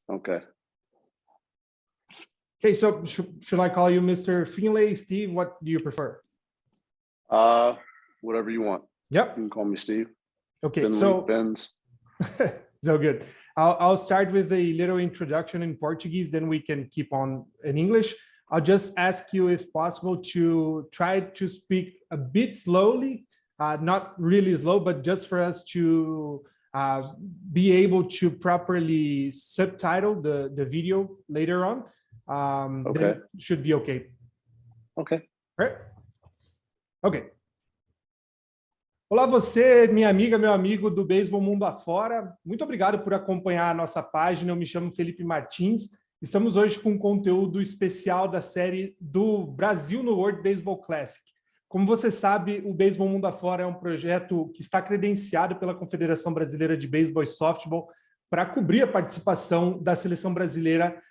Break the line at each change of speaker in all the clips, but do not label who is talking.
Okay.
Okay, so should I call you Mr. Finley, Steve? What do you prefer?
Whatever you want.
Yep.
You can call me Steve.
Okay,
Finley,
so
Benz.
so good. I'll start with a little introduction in Portuguese, then we can keep on in English. I'll just ask you, if possible, to try to speak a bit slowly, not really slow, but just for us to be able to properly subtitle the video later on.
Okay.
Then should be okay.
Okay.
Right? Ok. Olá você, minha amiga, meu amigo do Beisebol Mundo Afora. Muito obrigado por acompanhar a nossa página. Eu me chamo Felipe Martins. Estamos hoje com um conteúdo especial da série do Brasil no World Baseball Classic. Como você sabe, o Beisebol Mundo Afora é um projeto que está credenciado pela Confederação Brasileira de Beisebol e Softball para cobrir a participação da seleção brasileira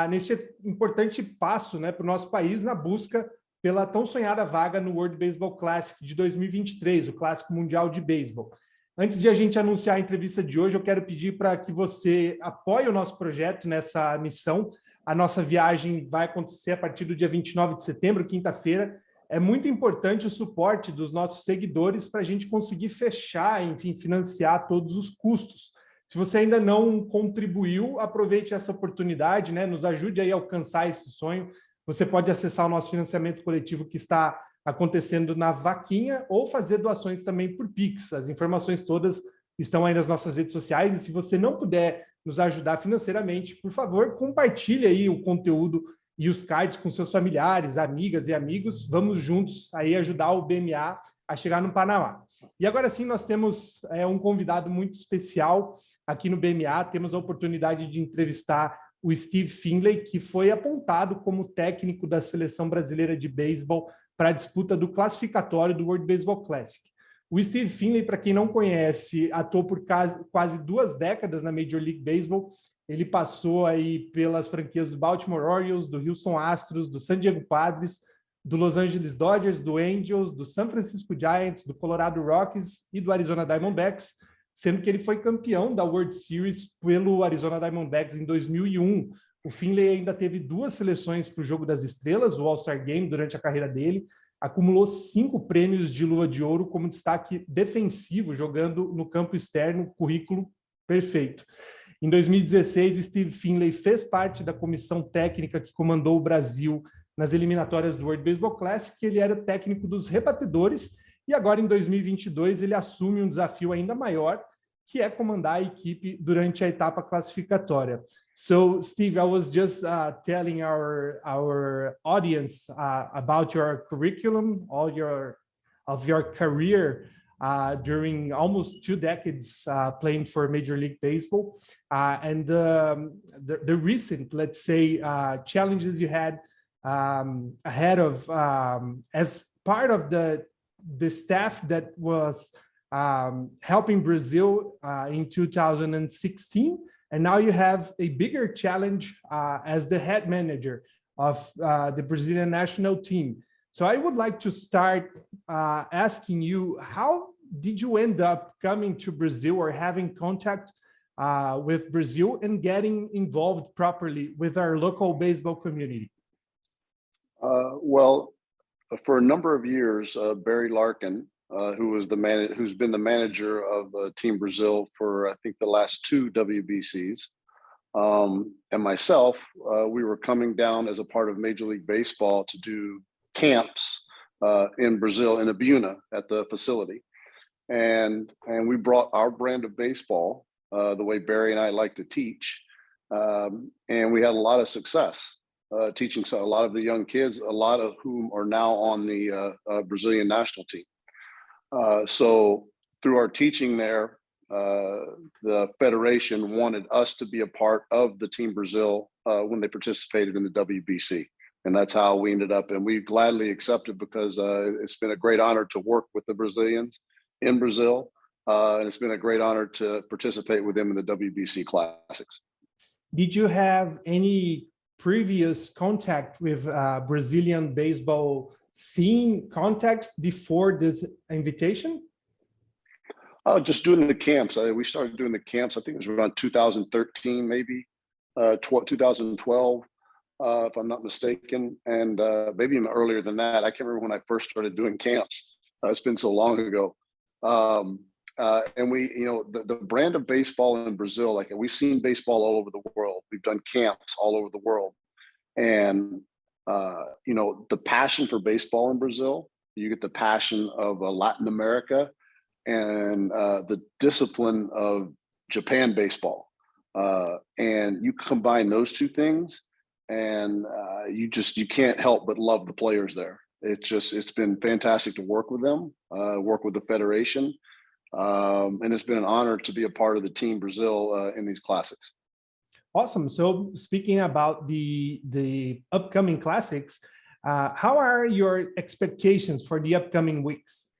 neste importante passo, né, para o nosso país na busca pela tão sonhada vaga no World Baseball Classic de 2023, o Clássico Mundial de Beisebol. Antes de a gente anunciar a entrevista de hoje, eu quero pedir para que você apoie o nosso projeto nessa missão. A nossa viagem vai acontecer a partir do dia 29 de setembro, quinta-feira. É muito importante o suporte dos nossos seguidores para a gente conseguir fechar, enfim, financiar todos os custos. Se você ainda não contribuiu, aproveite essa oportunidade, né? Nos ajude aí a alcançar esse sonho. Você pode acessar o nosso financiamento coletivo que está acontecendo na vaquinha ou fazer doações também por Pix. As informações todas estão aí nas nossas redes sociais e se você não puder nos ajudar financeiramente, por favor, compartilhe aí o conteúdo e os cards com seus familiares, amigas e amigos. Vamos juntos aí ajudar o BMA a chegar no Panamá. E agora sim, nós temos um convidado muito especial aqui no BMA. Temos a oportunidade de entrevistar o Steve Finley, que foi apontado como técnico da Seleção Brasileira de Beisebol para a disputa do classificatório do World Baseball Classic. O Steve Finley, para quem não conhece, atuou por quase 2 décadas na Major League Baseball. Ele passou aí pelas franquias do Baltimore Orioles, do Houston Astros, do San Diego Padres, do Los Angeles Dodgers, do Angels, do San Francisco Giants, do Colorado Rockies e do Arizona Diamondbacks, sendo que ele foi campeão da World Series pelo Arizona Diamondbacks em 2001. O Finley ainda teve 2 seleções para o Jogo das Estrelas, o All-Star Game, durante a carreira dele, acumulou 5 prêmios de Luva de Ouro como destaque defensivo, jogando no campo externo, currículo perfeito. Em 2016, Steve Finley fez parte da comissão técnica que comandou o Brasil nas eliminatórias do World Baseball Classic, ele era técnico dos rebatedores, e agora em 2022 ele assume um desafio ainda maior, que é comandar a equipe durante a etapa classificatória. So, Steve, I was just telling our audience about your curriculum, of your career during almost 2 decades playing for Major League Baseball, and the recent, let's say, challenges you had ahead of as part of the staff that was helping Brazil in 2016, and now you have a bigger challenge as the head manager of the Brazilian national team. So I would like to start asking you, how did you end up coming to Brazil or having contact with Brazil and getting involved properly with our local baseball community?
Well, for a number of years, Barry Larkin, who's been the manager of Team Brazil for, I think, the last 2 WBCs, and myself, we were coming down as a part of Major League Baseball to do camps in Brazil, in Abuna, at the facility. And we brought our brand of baseball, the way Barry and I like to teach, and we had a lot of success. Teaching a lot of the young kids, a lot of whom are now on the Brazilian national team. So through our teaching there, the Federation wanted us to be a part of the Team Brazil when they participated in the WBC. And that's how we ended up, and we gladly accepted, because it's been a great honor to work with the Brazilians in Brazil, and it's been a great honor to participate with them in the WBC Classics.
Did you have any previous contact with Brazilian baseball scene context before this invitation?
Just doing the camps. We started doing the camps, I think it was around 2013, maybe. 2012, if I'm not mistaken, and maybe even earlier than that. I can't remember when I first started doing camps. It's been so long ago. And we, the brand of baseball in Brazil, like we've seen baseball all over the world. We've done camps all over the world. And, the passion for baseball in Brazil, you get the passion of Latin America and the discipline of Japan baseball. And you combine those two things and you can't help but love the players there. It's been fantastic to work with them, work with the federation. And it's been an honor to be a part of the Team Brazil in these classics.
Awesome. So speaking about the upcoming classics, how are your expectations for the upcoming weeks?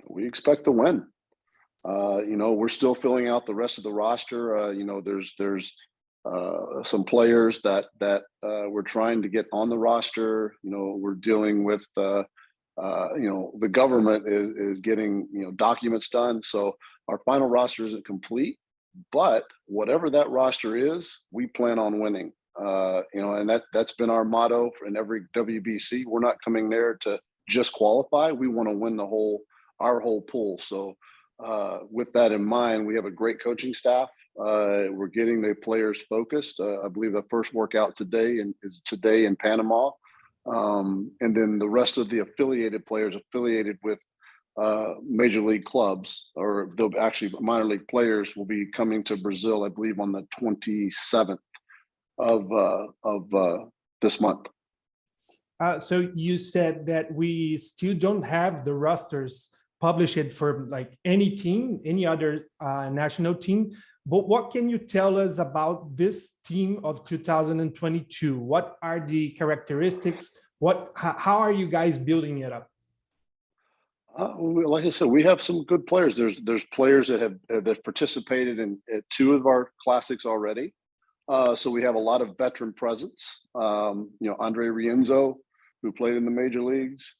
We expect to win. We're still filling out the rest of the roster. There's some players that we're trying to get on the roster. We're dealing with the government is getting documents done. So our final roster isn't complete, but whatever that roster is, we plan on winning. And that's been our motto in every WBC. We're not coming there to just qualify. We want to win our whole pool. So with that in mind, we have a great coaching staff. We're getting the players focused. I believe the first workout is today in Panama. And then the rest of the affiliated players affiliated with major league clubs, or they'll actually minor league players, will be coming to Brazil, I believe, on the 27th of this month.
So you said that we still don't have the rosters published for like any team, any other national team. But what can you tell us about this team of 2022? What are the characteristics? How are you guys building it up?
Like I said, we have some good players. There's players that have participated in two of our classics already. So we have a lot of veteran presence. Andre Rienzo, who played in the major leagues,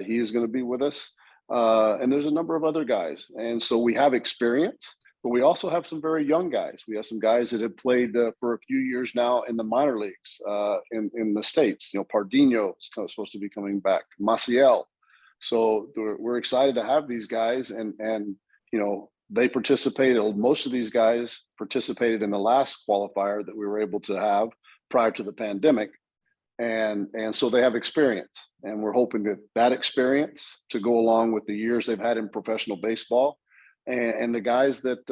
he is going to be with us. And there's a number of other guys. And so we have experience, but we also have some very young guys. We have some guys that have played for a few years now in the minor leagues in the States. Pardinho is supposed to be coming back, Maciel. So we're excited to have these guys, and they participated. Most of these guys participated in the last qualifier that we were able to have prior to the pandemic, and so they have experience. And we're hoping that experience to go along with the years they've had in professional baseball, and the guys that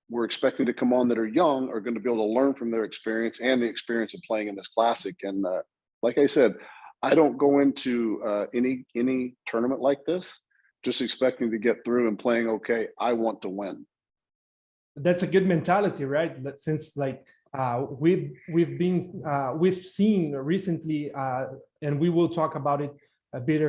we're expecting to come on that are young are going to be able to learn from their experience and the experience of playing in this classic. And like I said, I don't go into any tournament like this just expecting to get through and playing okay. I want to win.
That's a good mentality, right? Since we've seen recently, and we will talk about it a bit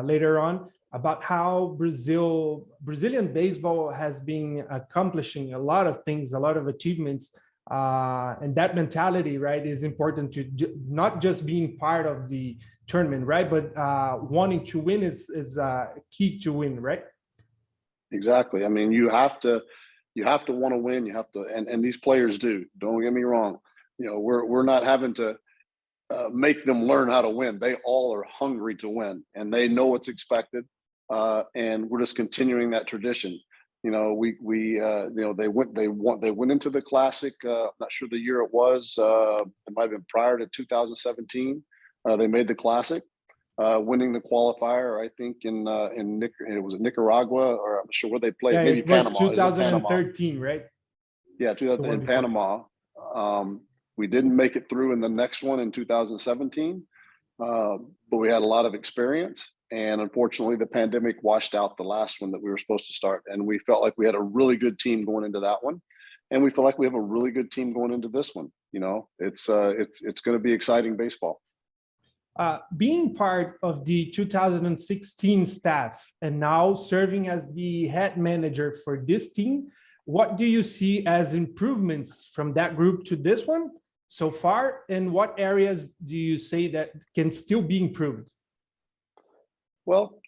later on, about how Brazilian baseball has been accomplishing a lot of things, a lot of achievements. And that mentality, right, is important to not just being part of the tournament, right, but wanting to win is key to win, right?
Exactly. I mean, you have to want to win. You have to, and these players do. Don't get me wrong. We're not having to make them learn how to win. They all are hungry to win, and they know what's expected. And we're just continuing that tradition. They went into the classic. I'm not sure the year it was. It might have been prior to 2017. They made the classic, winning the qualifier. I think it was Nicaragua, or I'm not sure where they played.
Yeah,
maybe
it was
Panama.
2013, right?
Yeah, 2000 in Panama. We didn't make it through in the next one in 2017, but we had a lot of experience. And unfortunately, the pandemic washed out the last one that we were supposed to start. And we felt like we had a really good team going into that one. And we feel like we have a really good team going into this one. It's going to be exciting baseball.
Being part of the 2016 staff and now serving as the head manager for this team, what do you see as improvements from that group to this one so far? And what areas do you say that can still be improved?
Well,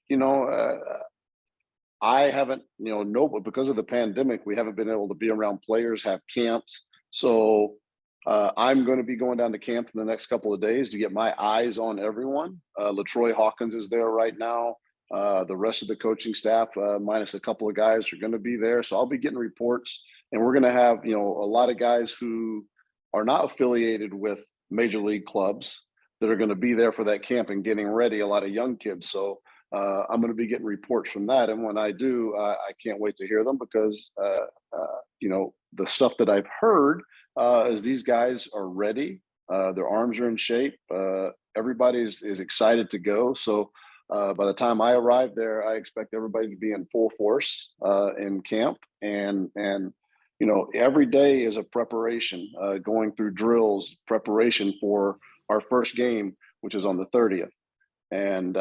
I haven't, but because of the pandemic, we haven't been able to be around players, have camps. So I'm going to be going down to camp in the next couple of days to get my eyes on everyone. LaTroy Hawkins is there right now. The rest of the coaching staff, minus a couple of guys, are going to be there. So I'll be getting reports, and we're going to have, a lot of guys who are not affiliated with major league clubs that are going to be there for that camp and getting ready. A lot of young kids. So I'm going to be getting reports from that. And when I do, I can't wait to hear them because, the stuff that I've heard is these guys are ready. Their arms are in shape. Everybody is excited to go. So by the time I arrive there, I expect everybody to be in full force in camp. And every day is a preparation, going through drills, preparation for our first game, which is on the 30th. And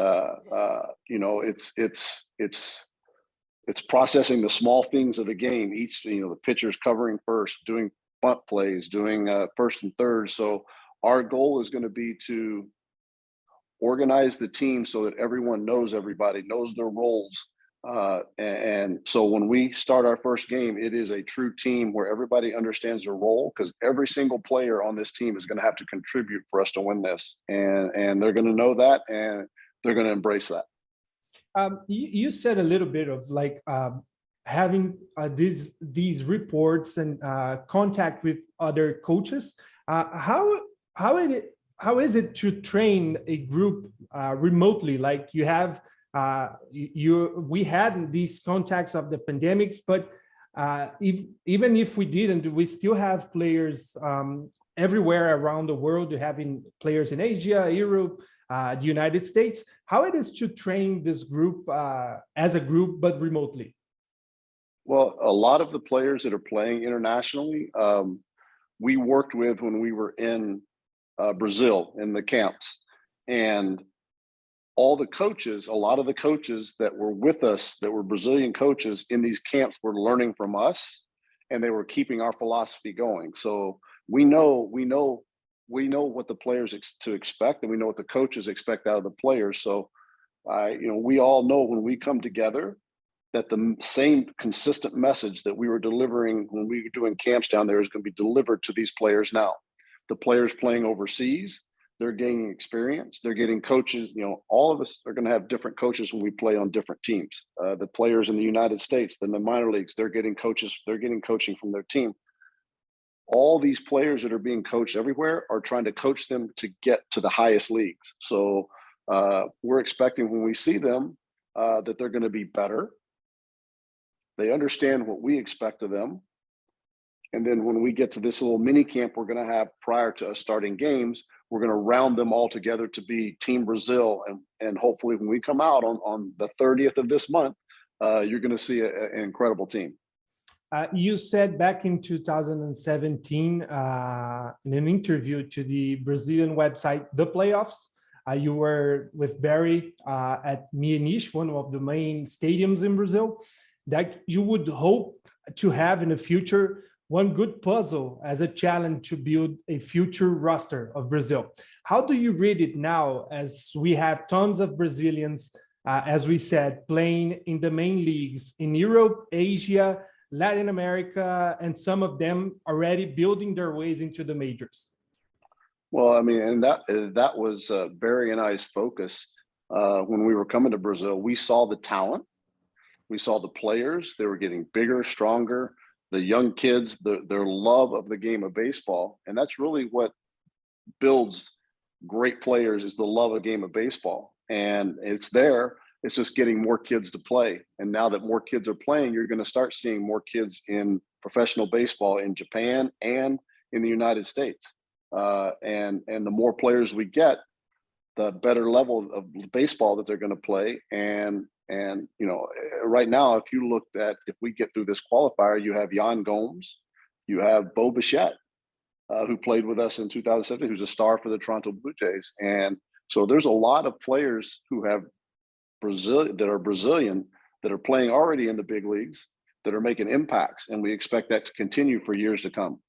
it's processing the small things of the game. Each, the pitcher's covering first, doing bunt plays, doing first and third. So our goal is going to be to organize the team so that everyone knows everybody, knows their roles. And so when we start our first game, it is a true team where everybody understands their role, because every single player on this team is going to have to contribute for us to win this. And they're going to know that, and they're going to embrace that.
You said a little bit of like having these reports and contact with other coaches. How is it to train a group remotely? Like you have, we had these contacts of the pandemics, but even if we didn't, we still have players everywhere around the world. You're having players in Asia, Europe, the United States. How it is to train this group as a group, but remotely?
Well, a lot of the players that are playing internationally, we worked with when we were in Brazil in the camps, and all the coaches, a lot of the coaches that were with us, that were Brazilian coaches in these camps, were learning from us, and they were keeping our philosophy going. So we know what the players to expect, and we know what the coaches expect out of the players. So we all know when we come together that the same consistent message that we were delivering when we were doing camps down there is going to be delivered to these players now. The players playing overseas, they're gaining experience. They're getting coaches. All of us are going to have different coaches when we play on different teams. The players in the United States, in the minor leagues, they're getting coaches. They're getting coaching from their team. All these players that are being coached everywhere are trying to coach them to get to the highest leagues. So we're expecting when we see them that they're going to be better. They understand what we expect of them. And then when we get to this little mini camp we're going to have prior to us starting games, we're going to round them all together to be Team Brazil. And hopefully when we come out on the 30th of this month, you're going to see an incredible team.
You said back in 2017 in an interview to the Brazilian website, The Playoffs, you were with Barry at Mieniche, one of the main stadiums in Brazil, that you would hope to have in the future one good puzzle as a challenge to build a future roster of Brazil. How do you read it now, as we have tons of Brazilians, as we said, playing in the main leagues in Europe, Asia, Latin America, and some of them already building their ways into the majors?
Well, I mean, and that was Barry and I's focus when we were coming to Brazil. We saw the talent, we saw the players. They were getting bigger, stronger. The young kids, their love of the game of baseball, and that's really what builds great players, is the love of the game of baseball. And it's there. It's just getting more kids to play. And now that more kids are playing, you're going to start seeing more kids in professional baseball in Japan and in the United States. And the more players we get, the better level of baseball that they're going to play. And right now, if we get through this qualifier, you have Yan Gomes, you have Bo Bichette, who played with us in 2017, who's a star for the Toronto Blue Jays. And so there's a lot of players who have Brazilian that are playing already in the big leagues that are making impacts. And we expect that to continue for years to come.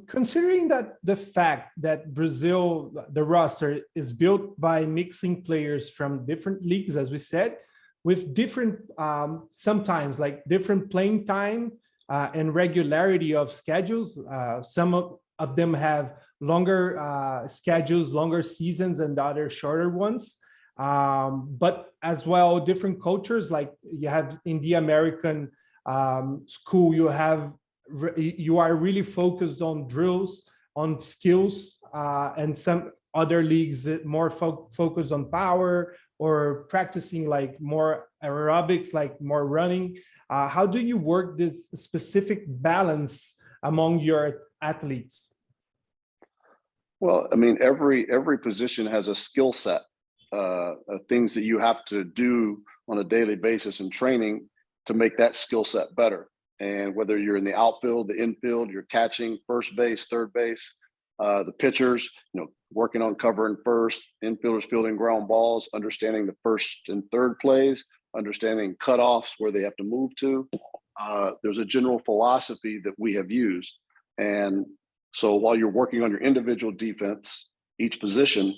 Considering that the fact that Brazil, the roster is built by mixing players from different leagues, as we said, with different, sometimes like different playing time, and regularity of schedules. Some of them have longer schedules, longer seasons, and other shorter ones. But as well, different cultures, like you have in the American school, you are really focused on drills, on skills, and some other leagues more focused on power or practicing like more aerobics, like more running. How do you work this specific balance among your athletes?
Well, I mean, every position has a skill set, things that you have to do on a daily basis in training to make that skill set better. And whether you're in the outfield, the infield, you're catching, first base, third base, the pitchers, working on covering first, infielders fielding ground balls, understanding the first and third plays, understanding cutoffs where they have to move to. There's a general philosophy that we have used. And so while you're working on your individual defense, each position,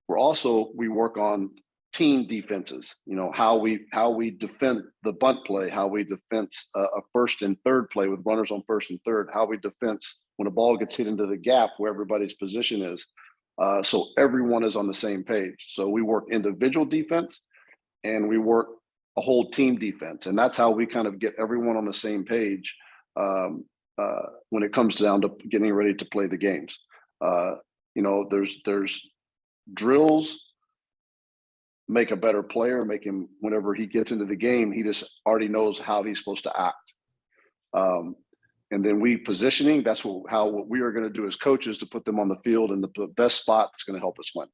we work on team defenses, how we defend the bunt play, how we defense a first and third play with runners on first and third, how we defense when a ball gets hit into the gap where everybody's position is. So everyone is on the same page. So we work individual defense and we work a whole team defense. And that's how we kind of get everyone on the same page when it comes down to getting ready to play the games. There's drills make a better player, make him, whenever he gets into the game, he just already knows how he's supposed to act. And then positioning, that's what we are going to do as coaches to put them on the field in the best spot that's going to help us win.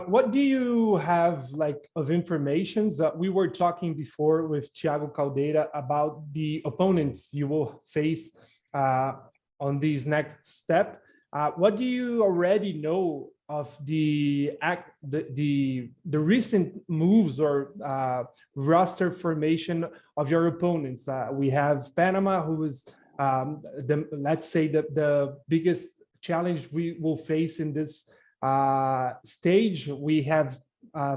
What do you have of informations that we were talking before with Thiago Caldeira about the opponents you will face on these next step? What do you already know of the recent moves or roster formation of your opponents? We have Panama, who is let's say the biggest challenge we will face in this stage. We have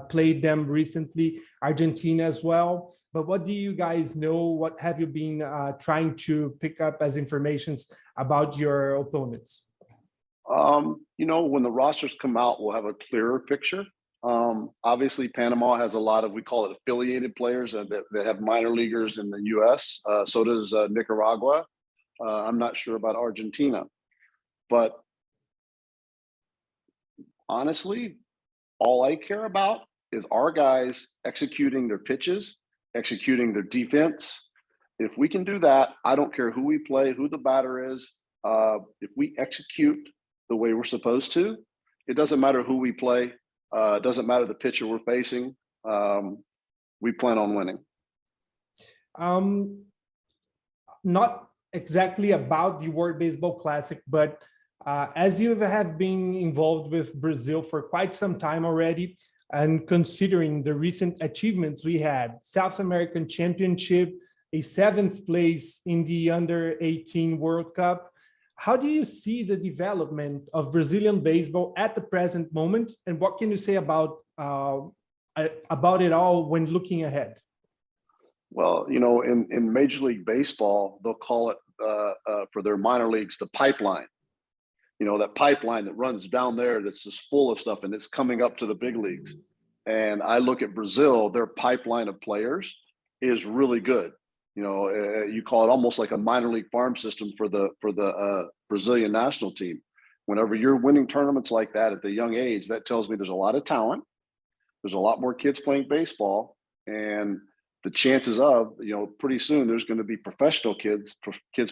played them recently, Argentina as well. But what do you guys know? What have you been trying to pick up as informations about your opponents? When the rosters come out, we'll have a clearer picture. Obviously, Panama has a lot of, we call it affiliated players that have minor leaguers in the US. So does Nicaragua. I'm not sure about Argentina. But honestly, all I care about is our guys executing their pitches, executing their defense. If we can do that, I don't care who we play, who the batter is. If we execute the way we're supposed to, it doesn't matter who we play. It doesn't matter the pitcher we're facing. We plan on winning. Not exactly about the World Baseball Classic, but as you have been involved with Brazil for quite some time already, and considering the recent achievements we had, South American Championship, a 7th place in the Under-18 World Cup, how do you see the development of Brazilian baseball at the present moment, and what can you say about it all when looking ahead?
Well, in Major League Baseball, they'll call it for their minor leagues the pipeline. That pipeline that runs down there that's just full of stuff and it's coming up to the big leagues. And I look at Brazil, their pipeline of players is really good. You call it almost like a minor league farm system for the Brazilian national team. Whenever you're winning tournaments like that at the young age, that tells me there's a lot of talent. There's a lot more kids playing baseball, and the chances of, pretty soon there's going to be professional kids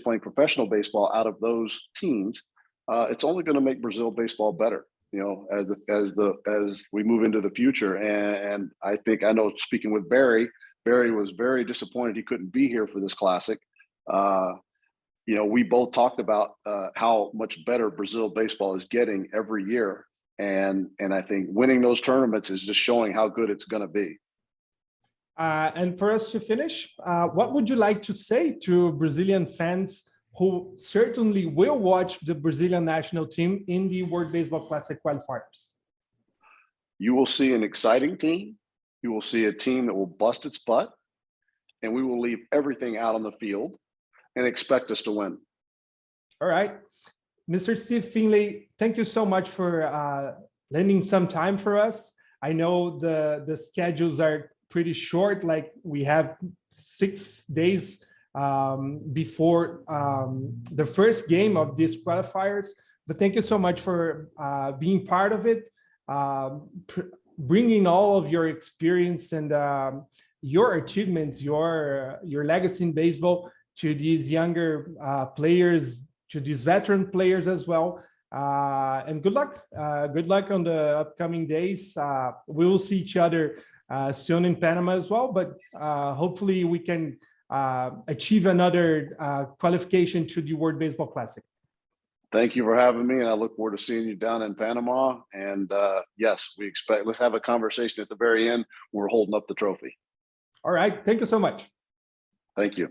playing professional baseball out of those teams. It's only going to make Brazil baseball better, as we move into the future. And I know speaking with Barry was very disappointed he couldn't be here for this classic. We both talked about how much better Brazil baseball is getting every year. And I think winning those tournaments is just showing how good it's going to be.
And for us to finish, what would you like to say to Brazilian fans who certainly will watch the Brazilian national team in the World Baseball Classic qualifiers?
You will see an exciting team. You will see a team that will bust its butt, and we will leave everything out on the field. and expect us to win.
All right. Mr. Steve Finley, thank you so much for lending some time for us. I know the schedules are pretty short, like we have 6 days before the first game of these qualifiers, but thank you so much for being part of it, bringing all of your experience and your achievements, your legacy in baseball to these younger players, to these veteran players as well. And good luck. Good luck on the upcoming days. We will see each other soon in Panama as well, but hopefully we can achieve another qualification to the World Baseball Classic.
Thank you for having me, and I look forward to seeing you down in Panama. And yes, let's have a conversation at the very end when we're holding up the trophy.
All right. Thank you so much.
Thank you.